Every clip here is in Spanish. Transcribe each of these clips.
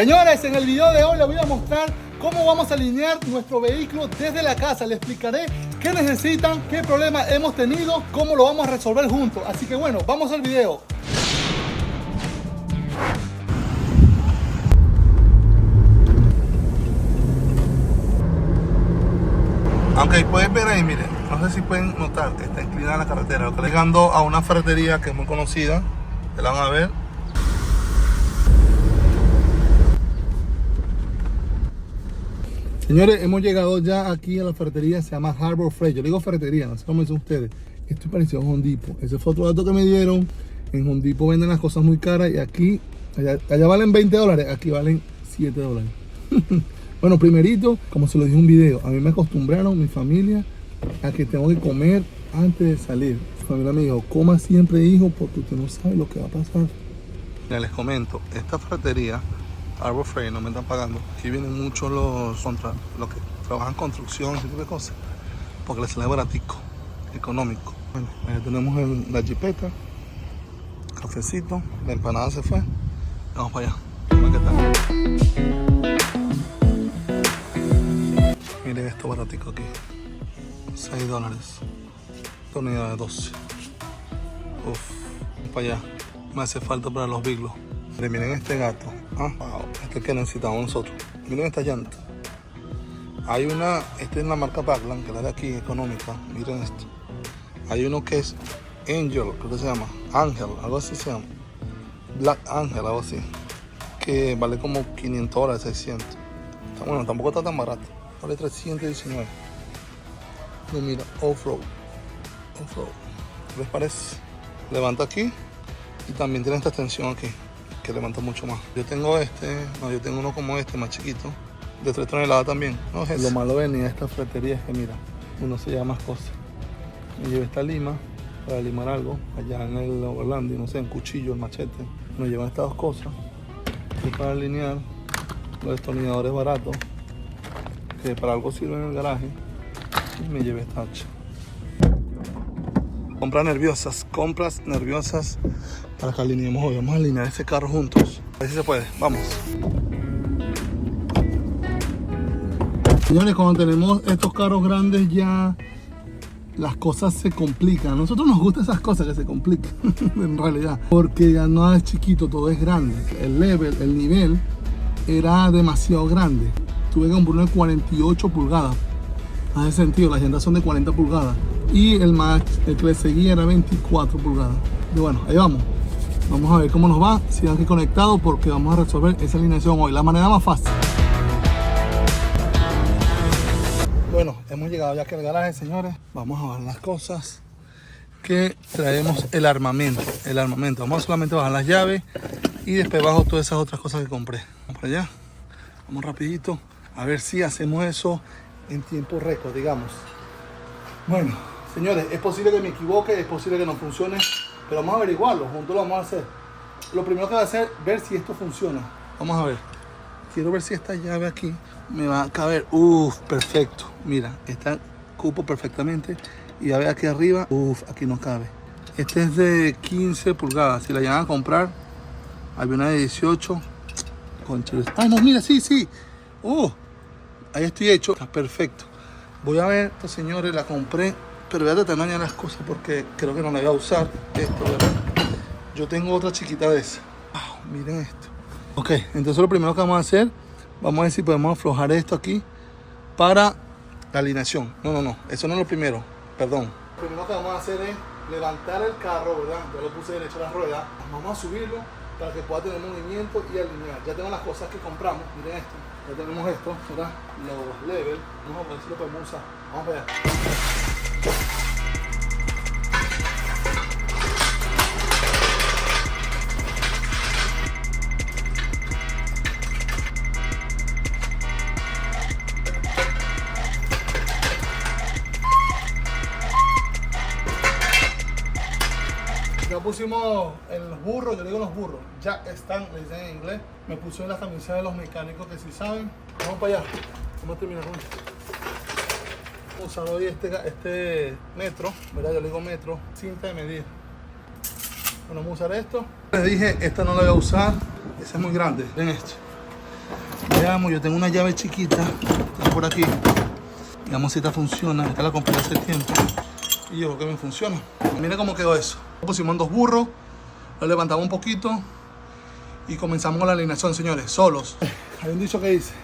Señores, en el video de hoy les voy a mostrar cómo vamos a alinear nuestro vehículo desde la casa. Les explicaré qué necesitan, qué problemas hemos tenido, cómo lo vamos a resolver juntos. Así que bueno, vamos al video. Aunque pueden ver ahí, miren, no sé si pueden notar, está inclinada la carretera. Llegando a una ferretería que es muy conocida, que la van a ver. Señores, hemos llegado ya aquí a la ferretería, se llama Harbor Freight. Yo le digo ferretería, no sé cómo dicen ustedes. Esto es parecido a Home Depot. Ese fue otro dato que me dieron. En Home Depot venden las cosas muy caras y aquí, allá valen $20, aquí valen $7. Bueno, primerito, como se lo dije en un video, a mí me acostumbraron, mi familia, a que tengo que comer antes de salir. Mi familia me dijo, coma siempre, hijo, porque usted no sabe lo que va a pasar. Ya les comento, esta ferretería, Harbor Freight, no me están pagando. Aquí vienen muchos los que trabajan construcción, ese tipo de cosas, porque les sale baratico, económico. Bueno, ahí tenemos la jipeta, cafecito, la empanada se fue. Vamos para allá. ¿Qué tal? Miren esto baratico aquí, $6. Esta unidad de 12. Uf, para allá. Me hace falta para los biglos. Miren este gato. Wow, este que necesitamos nosotros. Miren esta llanta. Hay una, esta es la marca Backland, que es la de aquí, económica. Miren esto. Hay uno que es Angel, creo que se llama. Ángel, algo así se llama. Black Angel, algo así. Que vale como $500, 600. Bueno, tampoco está tan barato. Vale 319. No, mira, off-road. Off-road. ¿Les parece? Levanta aquí. Y también tiene esta extensión aquí, que levanta mucho más. Yo tengo yo tengo uno como este, más chiquito, de 3 toneladas también. No es lo malo de venir a esta ferretería es que mira, uno se lleva más cosas. Me llevé esta lima para limar algo, allá en el Orlando, no sé, un cuchillo, el machete. Me llevan estas dos cosas. Y para alinear los destornilladores baratos, que para algo sirven en el garaje. Y me llevé esta hacha. Compras nerviosas para que alineemos hoy. Vamos a alinear ese carro juntos. A ver si se puede. Vamos. Señores, cuando tenemos estos carros grandes ya las cosas se complican. A nosotros nos gustan esas cosas que se complican en realidad. Porque ya no es chiquito, todo es grande. El nivel era demasiado grande. Tuve que comprar uno de 48 pulgadas. Hace sentido, las llantas son de 40 pulgadas. Y el que le seguía era 24 pulgadas. Y bueno, ahí vamos. Vamos a ver cómo nos va. Sigan aquí conectados porque vamos a resolver esa alineación hoy. La manera más fácil. Bueno, hemos llegado ya aquí al garaje, señores. Vamos a ver las cosas que traemos. El armamento. Vamos a solamente bajar las llaves y después bajo todas esas otras cosas que compré. Vamos para allá. Vamos rapidito. A ver si hacemos eso en tiempo récord, digamos. Bueno, señores, es posible que me equivoque, es posible que no funcione, pero vamos a averiguarlo, juntos lo vamos a hacer. Lo primero que voy a hacer es ver si esto funciona. Vamos a ver. Quiero ver si esta llave aquí me va a caber. Perfecto. Mira, esta cupo perfectamente. Y ya ve aquí arriba, aquí no cabe. Este es de 15 pulgadas. Si la llegan a comprar, había una de 18. Concheles. Ah, no, mira, sí. Ahí estoy hecho. Está perfecto. Voy a ver, estos señores, la compré, pero voy a tratar de dañar las cosas porque creo que no la voy a usar. Esto, ¿verdad? Yo tengo otra chiquita de esa. Wow, miren esto. Ok, entonces lo primero que vamos a hacer, vamos a ver si podemos aflojar esto aquí para la alineación. No, eso no es lo primero, perdón. Lo primero que vamos a hacer es levantar el carro, ¿verdad? Ya lo puse derecho a la rueda. Vamos a subirlo para que pueda tener movimiento y alinear. Ya tengo las cosas que compramos, miren esto. Ya tenemos esto, ¿verdad? Los levels. Vamos a ver si lo podemos usar. Vamos para allá. Ya pusimos los burros, yo digo los burros, Jack Stand, le dicen en inglés. Me puse la camisa de los mecánicos que sí saben. Vamos para allá, vamos a terminar con esto. Vamos a usar hoy este metro, ¿verdad? Yo le digo metro, cinta de medir. Bueno, vamos a usar esto. Les dije, esta no la voy a usar, esa es muy grande. Ven esto. Veamos, yo tengo una llave chiquita, está por aquí. Veamos si esta funciona. Esta la compré hace tiempo y yo creo que me funciona. Miren cómo quedó eso. Pusimos en 2 burros, lo levantamos un poquito y comenzamos con la alineación, señores, solos. Hay un dicho que dice: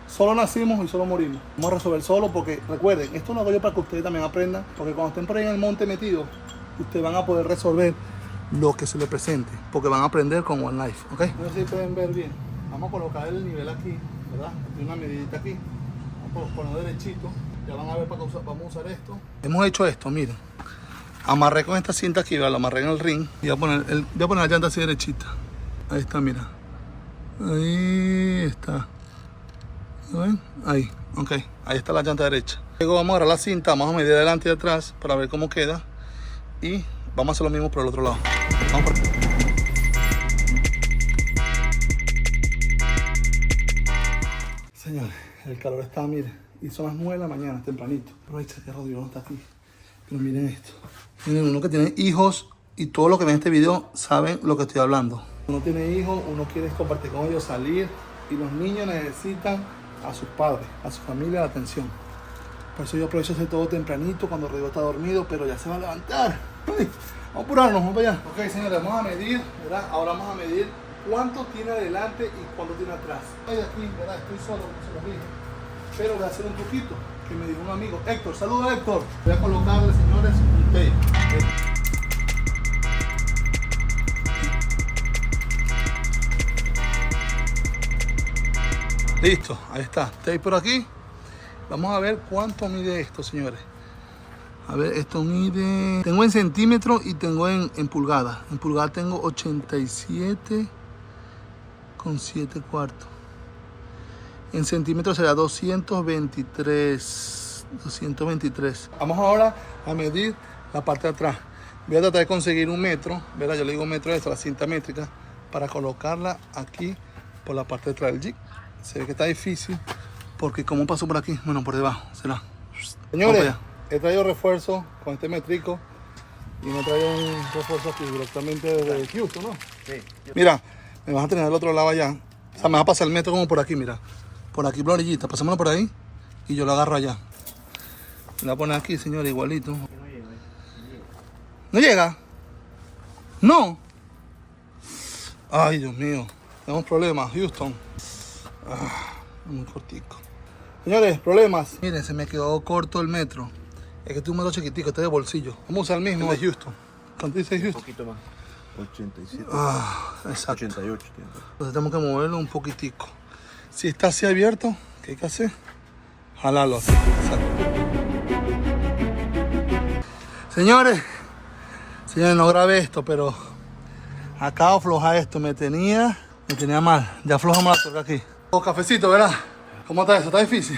solo nacimos y solo morimos. Vamos a resolver solo porque recuerden, esto lo hago yo para que ustedes también aprendan, porque cuando estén por ahí en el monte metidos, ustedes van a poder resolver lo que se les presente, porque van a aprender con One Life, ¿ok? No sé si pueden ver bien. Vamos a colocar el nivel aquí, ¿verdad? Hay una medidita aquí. Vamos a poner derechito. Ya van a ver para qué vamos a usar esto. Hemos hecho esto, miren. Amarré con esta cinta aquí, lo amarré en el ring. Y voy a poner la llanta así derechita. Ahí está, mira. Ahí está. ¿Lo ven? Ahí, ok. Ahí está la llanta derecha. Luego vamos a agarrar la cinta, vamos a medir adelante y atrás para ver cómo queda. Y vamos a hacer lo mismo por el otro lado. Vamos por aquí. Señores, el calor está, miren. Y son las 9 de la mañana, tempranito. Aprovecha que Rodrigo no está aquí. Pero miren esto. Miren, uno que tiene hijos y todo lo que ven en este video saben lo que estoy hablando. Uno tiene hijos, uno quiere compartir con ellos, salir. Y los niños necesitan a sus padres, a su familia, la atención. Por eso yo aprovecho hacer todo tempranito cuando Rodrigo está dormido, pero ya se va a levantar. Ay, vamos a apurarnos, vamos para allá. Ok, señores, vamos a medir, ¿verdad? Ahora vamos a medir cuánto tiene adelante y cuánto tiene atrás. Estoy aquí, ¿verdad? Estoy solo, como se los dije. Pero voy a hacer un truquito que me dijo un amigo. Héctor, saludos Héctor. Voy a colocarle, señores, un tape. Listo, ahí está. Tape por aquí. Vamos a ver cuánto mide esto, señores. A ver, esto mide... Tengo en centímetros y tengo en pulgadas. En pulgadas tengo 87,7 en centímetros será 223. Vamos ahora a medir la parte de atrás. Voy a tratar de conseguir 1 metro, ¿verdad? Yo le digo metro a esto, la cinta métrica, para colocarla aquí por la parte de atrás del jeep. Se ve que está difícil porque ¿cómo paso por aquí? Bueno, por debajo será. Señores, he traído refuerzo con este métrico y me he traído un refuerzo aquí directamente desde Houston, ¿no? Sí. Mira, me vas a tener del otro lado allá. O sea, me va a pasar el metro como por aquí, mira. Por aquí, por la orillita. Pasámoslo por ahí y yo lo agarro allá. Me la voy a poner aquí, señor, igualito. ¿No llega? No. Ay, Dios mío. Tenemos problemas, Houston. Muy cortico. Señores, problemas. Miren, se me quedó corto el metro. Es que este es un metro chiquitico, este es de bolsillo. Vamos a usar el mismo de Houston. ¿Cuánto dice Houston? Un poquito más. 87. Exacto. 88. Entonces tenemos que moverlo un poquitico. Si está así abierto, ¿qué hay que hacer? Jalarlo así. Exacto. Señores, no grabé esto, pero acabo de aflojar esto. Me tenía mal. Ya aflojamos la tuerca aquí. Cafecito, ¿verdad? ¿Cómo está eso? ¿Está difícil?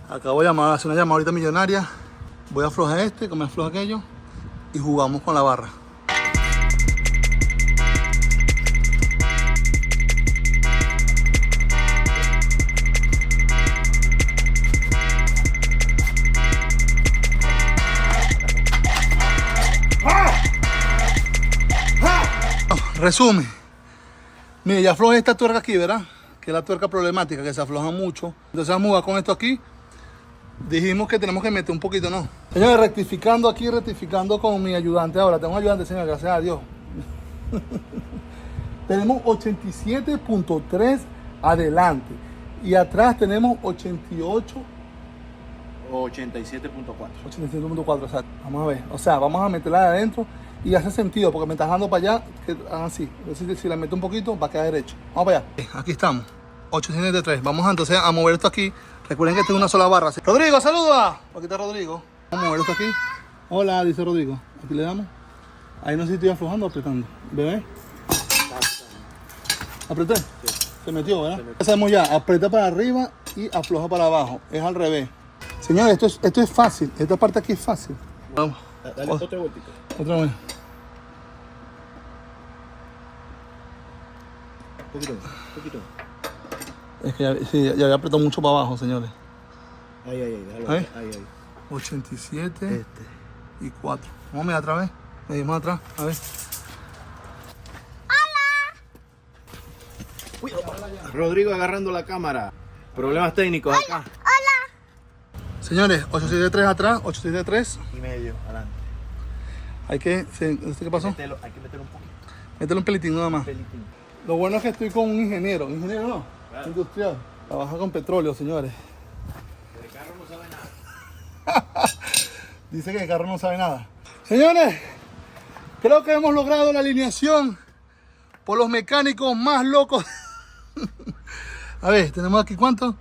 Acabo de hacer una llamada ahorita millonaria. Voy a aflojar este, que me afloja aquello. Y jugamos con la barra. Resumen. Mire, ya aflojé esta tuerca aquí, ¿verdad? Que es la tuerca problemática, que se afloja mucho. Entonces vamos a jugar con esto aquí. Dijimos que tenemos que meter un poquito, ¿no? Señores, rectificando con mi ayudante. Ahora tengo un ayudante, señor, gracias a Dios. Tenemos 87.3 adelante. Y atrás tenemos 88. 87.4. 87.4, exacto. Vamos a ver. O sea, vamos a meterla de adentro. Y hace sentido, porque me estás dando para allá, que hagan así. Es decir, si la meto un poquito, va a quedar derecho. Vamos para allá. Aquí estamos. 873. Vamos entonces a mover esto aquí. Recuerden que tengo una sola barra. Rodrigo, saluda. Aquí está Rodrigo. Vamos a mover esto aquí. Hola, dice Rodrigo. Aquí le damos. Ahí no sé si estoy aflojando o apretando. ¿Bebé? ¿Apreté? Sí. Se metió, ¿verdad? Hacemos ya. Aprieta para arriba y afloja para abajo. Es al revés. Señores, esto es fácil. Esta parte aquí es fácil. Vamos. Dale otra vueltita. Otra vez. Poquito. Es que ya había apretado mucho para abajo, señores. Ahí. 87 y 4. Vamos a mirar otra vez. Medimos atrás. A ver. ¡Hola! Uy, Rodrigo agarrando la cámara. Problemas técnicos acá. Señores, 873 atrás, 873. Y medio, adelante. Hay que, ¿qué pasó? Hay que meterlo un poquito. Métele un pelitín nada más. Pelitín. Lo bueno es que estoy con un ingeniero no, Claro. industrial. Trabaja con petróleo, señores. El carro no sabe nada. Dice que el carro no sabe nada. Señores, creo que hemos logrado la alineación por los mecánicos más locos. A ver, tenemos aquí ¿cuánto?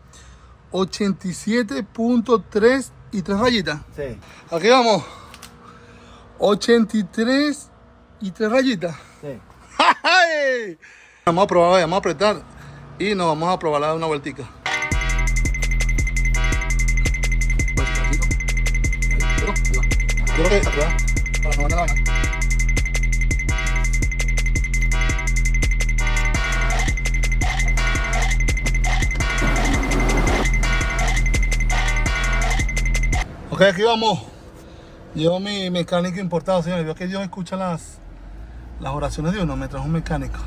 87.3 y 3 rayitas. Sí. Aquí vamos. 83 y 3 rayitas. Sí. ¡Ay! Vamos a probar, vamos a apretar y nos vamos a probar a dar una vueltica. Yo creo que atrás, para no ganar la vaina. Ok, aquí vamos. Llevo mi mecánico importado, señores. Veo que Dios escucha las oraciones de uno. Me trajo un mecánico.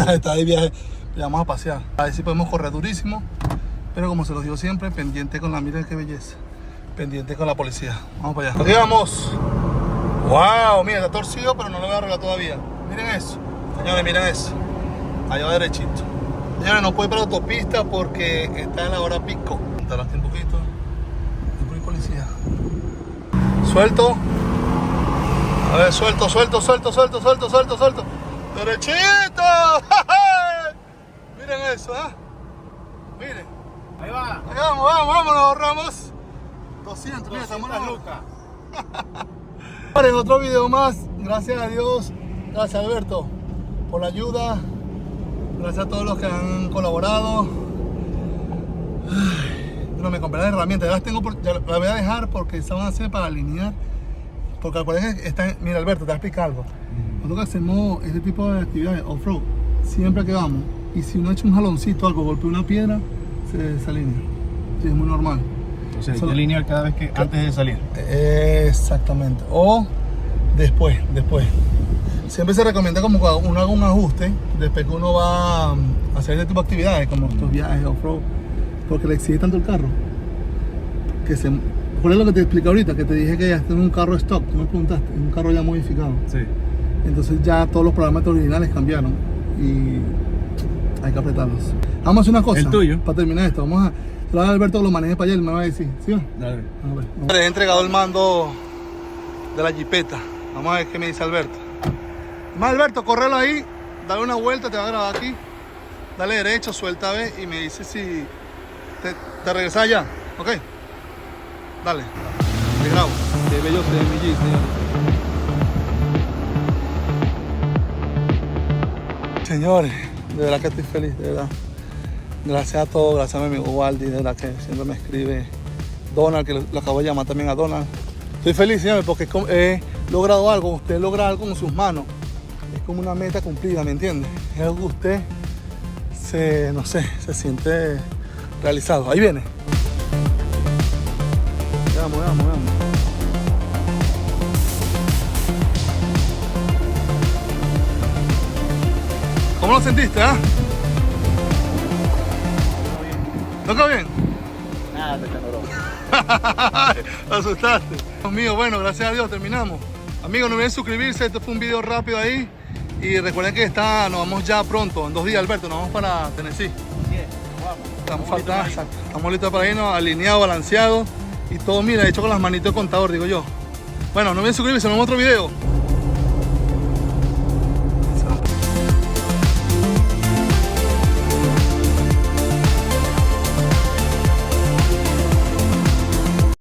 Está de viaje. Le vamos a pasear. A ver si podemos correr durísimo. Pero como se los digo siempre, pendiente con la mira, qué belleza. Pendiente con la policía. Vamos para allá. Aquí vamos. Wow, mira, está torcido, pero no lo voy a arreglar todavía. Miren eso. Señores, miren eso. Allá va derechito. Señores, no puedo ir para la autopista porque está en la hora pico. Tardaste un poquito. Y policía. Suelto. A ver, suelto. ¡Derechito! Miren eso, ¿eh? Miren. Ahí va. Ahí vamos, nos ahorramos 200, mira, estamos en la lucas. En otro video más, gracias a Dios, gracias Alberto por la ayuda, gracias a todos los que han colaborado. Bueno, me compré las herramientas, ya las tengo, ya las voy a dejar porque se van a hacer para alinear. Porque acuérdense que está, mira Alberto, te voy a explicar algo. Nosotros que hacemos este tipo de actividades off-road, siempre que vamos, y si uno echa un jaloncito, algo, golpea una piedra, se alinea. Sí, es muy normal. O sea, hay que alinear cada vez que antes de salir. Exactamente. O después. Siempre se recomienda como cuando uno haga un ajuste, después que uno va a hacer este tipo de actividades, como estos viajes off-road, porque le exige tanto el carro, que se... ¿Cuál es lo que te expliqué ahorita? Que te dije que ya está en un carro stock, tú me preguntaste, en un carro ya modificado. Sí. Entonces ya todos los parámetros originales cambiaron y hay que apretarlos. Vamos a hacer una cosa. El tuyo. Para terminar esto, vamos a... Te a Alberto que lo maneje para allá, él me va a decir, ¿sí? Dale. Le he entregado el mando de la jipeta. Vamos a ver qué me dice Alberto. Más Alberto, córrelo ahí, dale una vuelta, te va a grabar aquí. Dale derecho, suelta B y me dice si te regresas allá, ¿ok? Dale, te grabo. Qué bello se ve mi Jeep, señores. Señores, de verdad que estoy feliz, de verdad. Gracias a todos, gracias a mi amigo Waldi, de verdad que siempre me escribe. Donald, que lo acabo de llamar también a Donald. Estoy feliz, señores, porque he logrado algo. Usted logra algo con sus manos. Es como una meta cumplida, ¿me entiende? Es algo que usted se siente realizado. Ahí viene. Veamos. ¿Cómo lo sentiste, ah? ¿Tocó bien? Nada, te caloró. Te asustaste. Dios mío, bueno, gracias a Dios terminamos. Amigos, no olviden suscribirse, este fue un video rápido ahí. Y recuerden que nos vamos ya pronto, en 2 días, Alberto, nos vamos para Tennessee. Estamos faltando, exacto. Estamos listos para irnos, alineados, balanceados y todo, mira, hecho con las manitos de contador, digo yo. Bueno, no olviden suscribirse, nos vemos en otro video.